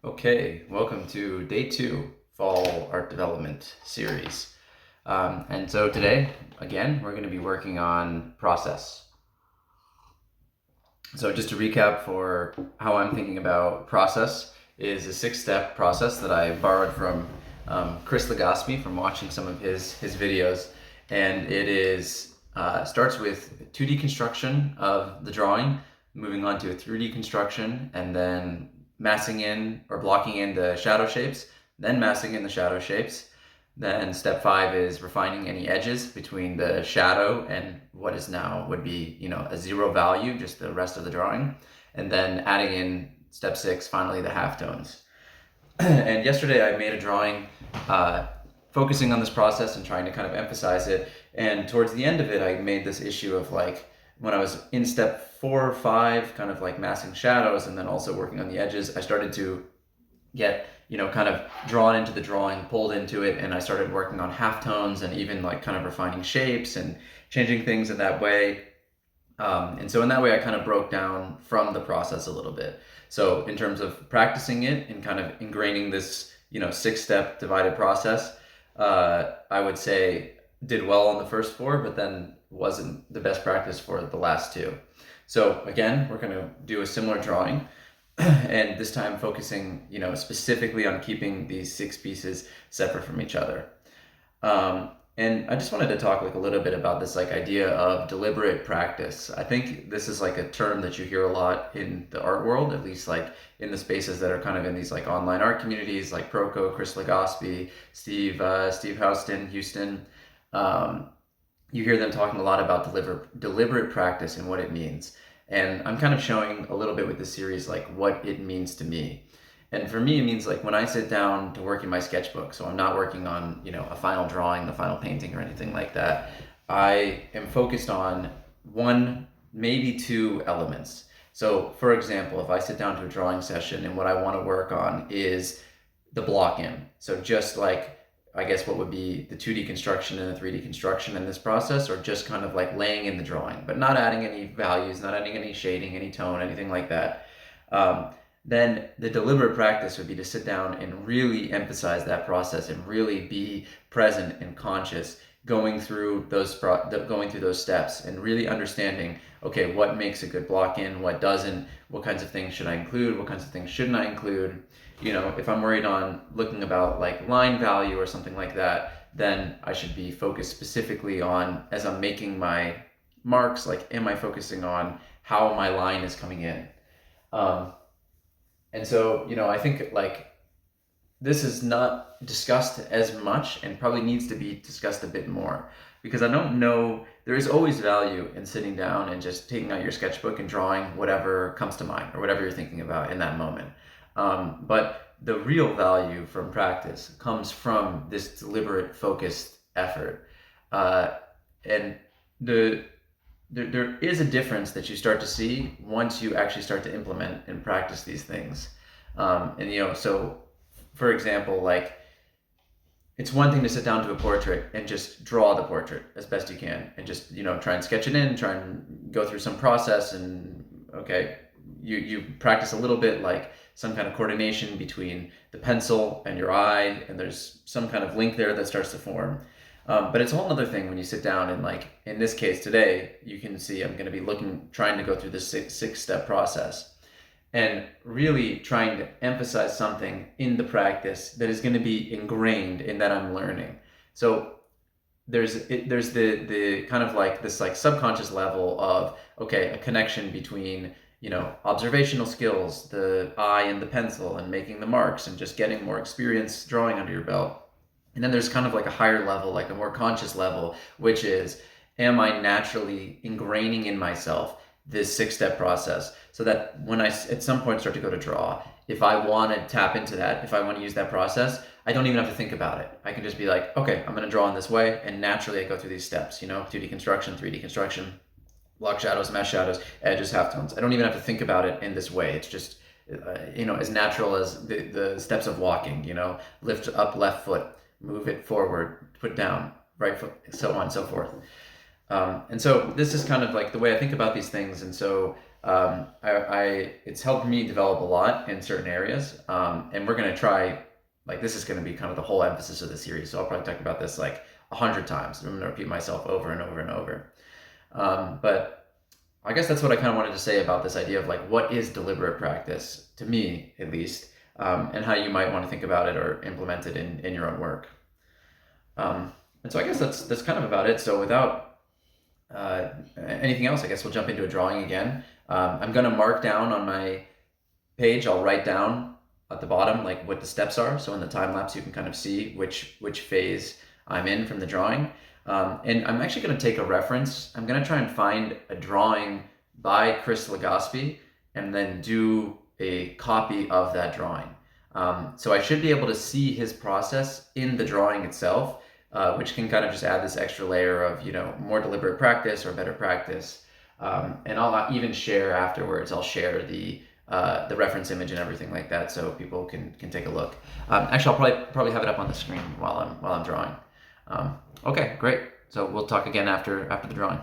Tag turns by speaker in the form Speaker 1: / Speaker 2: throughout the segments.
Speaker 1: Okay, welcome to day 2 Fall Art Development series. And so today, again, we're going to be working on process. So just to recap for how I'm thinking about process is a 6-step process that I borrowed from Chris Legaspi from watching some of his videos. And it is starts with 2D construction of the drawing, moving on to a 3D construction, and then massing in or blocking in the shadow shapes, then massing in the shadow shapes. Then step 5 is refining any edges between the shadow and what is now would be, a 0 value, just the rest of the drawing. And then adding in step 6, finally the halftones. And yesterday I made a drawing focusing on this process and trying to kind of emphasize it. And towards the end of it, I made this issue of like, when I was in step 4 or 5, kind of like massing shadows and then also working on the edges, I started to get kind of drawn into the drawing, pulled into it, and I started working on halftones and even like kind of refining shapes and changing things in that way. And so in that way, I kind of broke down from the process a little bit. So in terms of practicing it and kind of ingraining this 6-step divided process, I would say did well on the first 4, but then wasn't the best practice for the last 2. So again, we're going to do a similar drawing. And this time focusing, specifically on keeping these 6 pieces separate from each other. And I just wanted to talk like a little bit about this like idea of deliberate practice. I think this is like a term that you hear a lot in the art world, at least like in the spaces that are kind of in these like online art communities like Proko, Chris Legaspi, Steve Houston. You hear them talking a lot about deliberate practice and what it means. And I'm kind of showing a little bit with this series like what it means to me. And for me, it means like when I sit down to work in my sketchbook, so I'm not working on, a final drawing, the final painting or anything like that. I am focused on 1, maybe 2 elements. So for example, if I sit down to a drawing session and what I want to work on is the block in. So just like, I guess what would be the 2D construction and the 3D construction in this process, or just kind of like laying in the drawing, but not adding any values, not adding any shading, any tone, anything like that. Then the deliberate practice would be to sit down and really emphasize that process and really be present and conscious going through those steps and really understanding, okay, what makes a good block in, what doesn't, what kinds of things should I include, what kinds of things shouldn't I include. If I'm worried on looking about like line value or something like that, then I should be focused specifically on, as I'm making my marks, like, am I focusing on how my line is coming in? And so, I think like this is not discussed as much and probably needs to be discussed a bit more, because I don't know, there is always value in sitting down and just taking out your sketchbook and drawing whatever comes to mind or whatever you're thinking about in that moment. But the real value from practice comes from this deliberate, focused effort. And there is a difference that you start to see once you actually start to implement and practice these things. So for example, like, it's one thing to sit down to a portrait and just draw the portrait as best you can and just, try and sketch it in, try and go through some process, and okay, you practice a little bit, like some kind of coordination between the pencil and your eye, and there's some kind of link there that starts to form. But it's a whole other thing when you sit down and, like, in this case today, you can see I'm going to be trying to go through this 6-step process and really trying to emphasize something in the practice that is going to be ingrained in that I'm learning. So there's the kind of like this like subconscious level of, okay, a connection between, observational skills, the eye and the pencil, and making the marks and just getting more experience drawing under your belt. And then there's kind of like a higher level, like a more conscious level, which is, am I naturally ingraining in myself this 6-step process, so that when I at some point start to go to draw, if I want to tap into that, if I want to use that process, I don't even have to think about it. I can just be like, okay, I'm going to draw in this way, and naturally I go through these steps, 2D construction, 3D construction, block shadows, mesh shadows, edges, halftones. I don't even have to think about it in this way. It's just, as natural as the steps of walking, lift up left foot, move it forward, put down, right foot, so on and so forth. And so this is kind of like the way I think about these things. And so it's helped me develop a lot in certain areas. And we're gonna try, like, this is gonna be kind of the whole emphasis of the series. So I'll probably talk about this like 100 times. I'm gonna repeat myself over and over and over. But I guess that's what I kind of wanted to say about this idea of like what is deliberate practice to me, at least, and how you might want to think about it or implement it in your own work. And so I guess that's kind of about it. So without anything else, I guess we'll jump into a drawing again. I'm gonna mark down on my page. I'll write down at the bottom like what the steps are. So in the time lapse, you can kind of see which phase I'm in from the drawing. And I'm actually gonna take a reference. I'm gonna try and find a drawing by Chris Legaspi and then do a copy of that drawing. So I should be able to see his process in the drawing itself, which can kind of just add this extra layer of, more deliberate practice or better practice. And I'll even share afterwards. I'll share the reference image and everything like that, so people can take a look. Actually, I'll probably have it up on the screen while I'm drawing. Okay, great. So we'll talk again after the drawing.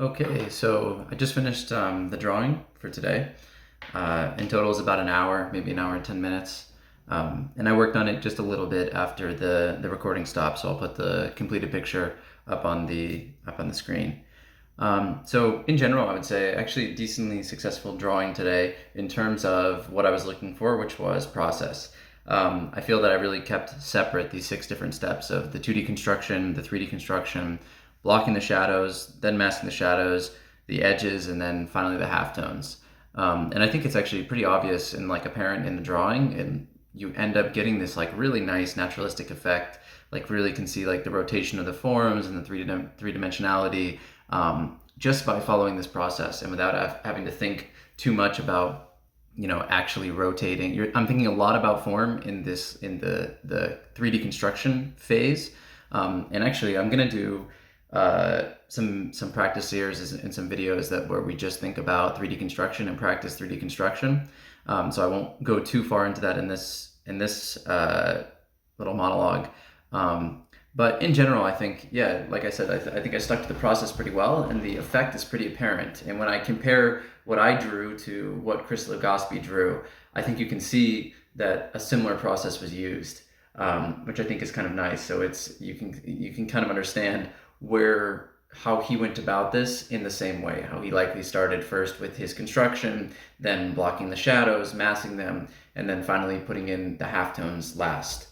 Speaker 1: Okay, so I just finished the drawing for today. In total, it's about an hour, maybe an hour and 10 minutes. And I worked on it just a little bit after the recording stopped, so I'll put the completed picture up on the screen. So in general, I would say actually decently successful drawing today in terms of what I was looking for, which was process. I feel that I really kept separate these 6 different steps of the 2D construction, the 3D construction, blocking the shadows, then masking the shadows, the edges, and then finally the halftones. And I think it's actually pretty obvious and like apparent in the drawing, and you end up getting this like really nice naturalistic effect. Like really can see like the rotation of the forms and the three dimensionality just by following this process and without having to think too much about actually rotating. I'm thinking a lot about form in the 3D construction phase, and actually I'm gonna do some practice series and some videos where we just think about 3D construction and practice 3D construction. So I won't go too far into that in this little monologue. But in general, I think, yeah, like I said, I think I stuck to the process pretty well, and the effect is pretty apparent. And when I compare what I drew to what Chris Legaspi drew, I think you can see that a similar process was used, which I think is kind of nice. So you can kind of understand how he went about this in the same way, how he likely started first with his construction, then blocking the shadows, massing them, and then finally putting in the halftones last.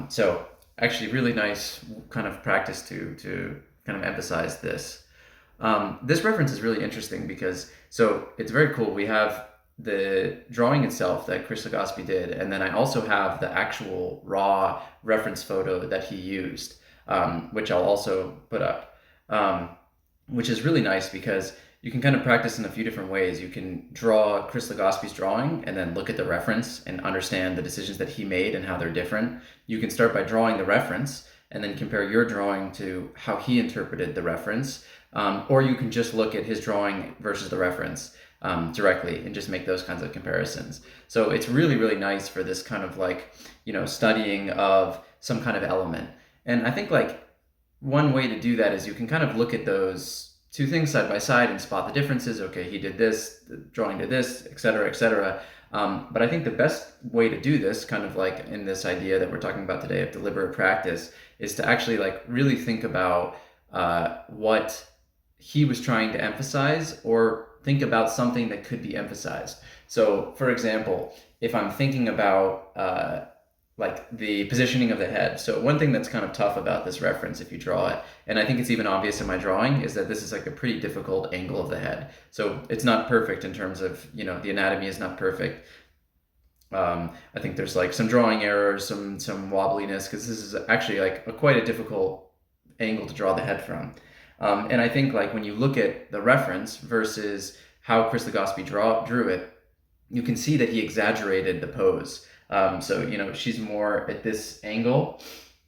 Speaker 1: So actually really nice kind of practice to kind of emphasize this. This reference is really interesting because, so it's very cool. We have the drawing itself that Chris Legaspi did, and then I also have the actual raw reference photo that he used, which I'll also put up, which is really nice because you can kind of practice in a few different ways. You can draw Chris Legaspi's drawing and then look at the reference and understand the decisions that he made and how they're different. You can start by drawing the reference and then compare your drawing to how he interpreted the reference. Or you can just look at his drawing versus the reference directly and just make those kinds of comparisons. So it's really, really nice for this kind of like, studying of some kind of element. And I think like one way to do that is you can kind of look at those 2 things side by side and spot the differences. Okay, he did this, the drawing did this, etc., etc. But I think the best way to do this, kind of like in this idea that we're talking about today of deliberate practice, is to actually like really think about what he was trying to emphasize, or think about something that could be emphasized. So, for example, if I'm thinking about like the positioning of the head. So one thing that's kind of tough about this reference, if you draw it, and I think it's even obvious in my drawing, is that this is like a pretty difficult angle of the head. So it's not perfect in terms of, the anatomy is not perfect. I think there's like some drawing errors, some wobbliness, because this is actually like quite a difficult angle to draw the head from. And I think like when you look at the reference versus how Chris Legaspi drew it, you can see that he exaggerated the pose. So, she's more at this angle,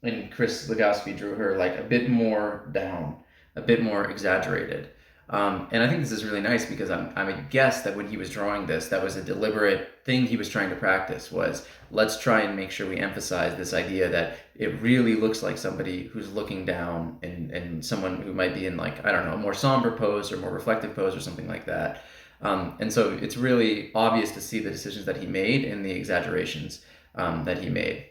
Speaker 1: and Chris Legaspi drew her like a bit more down, a bit more exaggerated. And I think this is really nice because I'm a guess that when he was drawing this, that was a deliberate thing he was trying to practice, was let's try and make sure we emphasize this idea that it really looks like somebody who's looking down, and someone who might be in like, I don't know, a more somber pose or more reflective pose or something like that. And so it's really obvious to see the decisions that he made and the exaggerations that he made.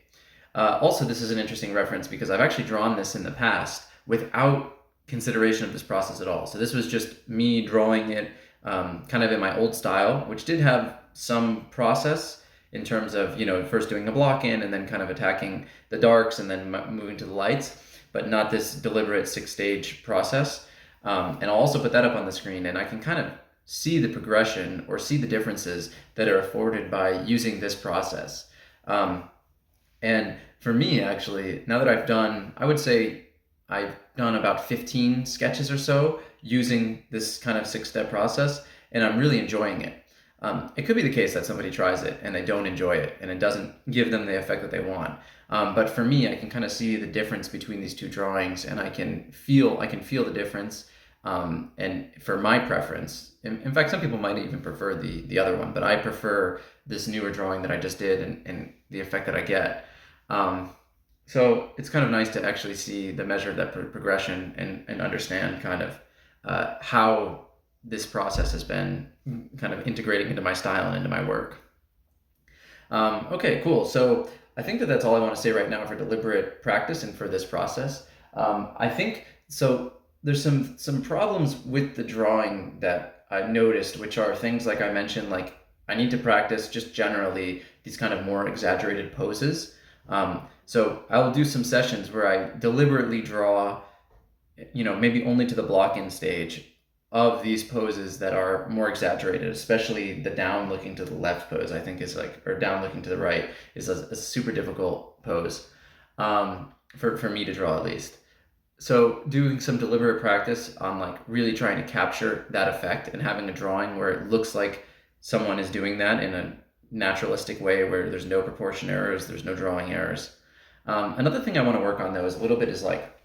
Speaker 1: Also, this is an interesting reference because I've actually drawn this in the past without consideration of this process at all. So this was just me drawing it kind of in my old style, which did have some process in terms of, first doing a block in and then kind of attacking the darks and then moving to the lights, but not this deliberate 6-stage process. And I'll also put that up on the screen, and I can kind of see the progression or see the differences that are afforded by using this process. And for me, actually, now that I would say I've done about 15 sketches or so using this kind of 6-step process, and I'm really enjoying it. It could be the case that somebody tries it and they don't enjoy it and it doesn't give them the effect that they want. But for me, I can kind of see the difference between these 2 drawings, and I can feel the difference. And for my preference, in fact, some people might even prefer the other one, but I prefer this newer drawing that I just did and the effect that I get. So it's kind of nice to actually see the measure of that progression and understand kind of how this process has been kind of integrating into my style and into my work. Okay, cool. So I think that that's all I want to say right now for deliberate practice and for this process. I think so. There's some problems with the drawing that I noticed, which are things like I mentioned, like I need to practice just generally these kind of more exaggerated poses. So I will do some sessions where I deliberately draw, maybe only to the block-in stage of these poses that are more exaggerated, especially the down looking to the left pose, I think is like, or down looking to the right is a super difficult pose for me to draw at least. So doing some deliberate practice on like really trying to capture that effect and having a drawing where it looks like someone is doing that in a naturalistic way where there's no proportion errors, there's no drawing errors. Another thing I want to work on though is a little bit is like,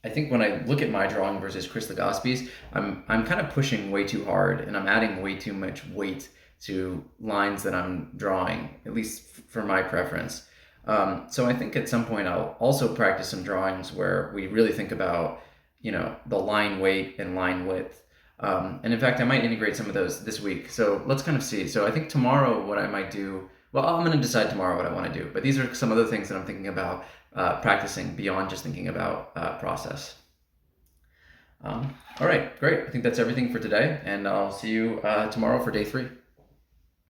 Speaker 1: I think when I look at my drawing versus Chris Legaspi's, I'm kind of pushing way too hard and I'm adding way too much weight to lines that I'm drawing, at least for my preference. So I think at some point I'll also practice some drawings where we really think about, the line weight and line width. And in fact, I might integrate some of those this week. So let's kind of see. So I think tomorrow what I might do, well, I'm going to decide tomorrow what I want to do. But these are some other things that I'm thinking about practicing beyond just thinking about process. All right, great. I think that's everything for today. And I'll see you tomorrow for day 3.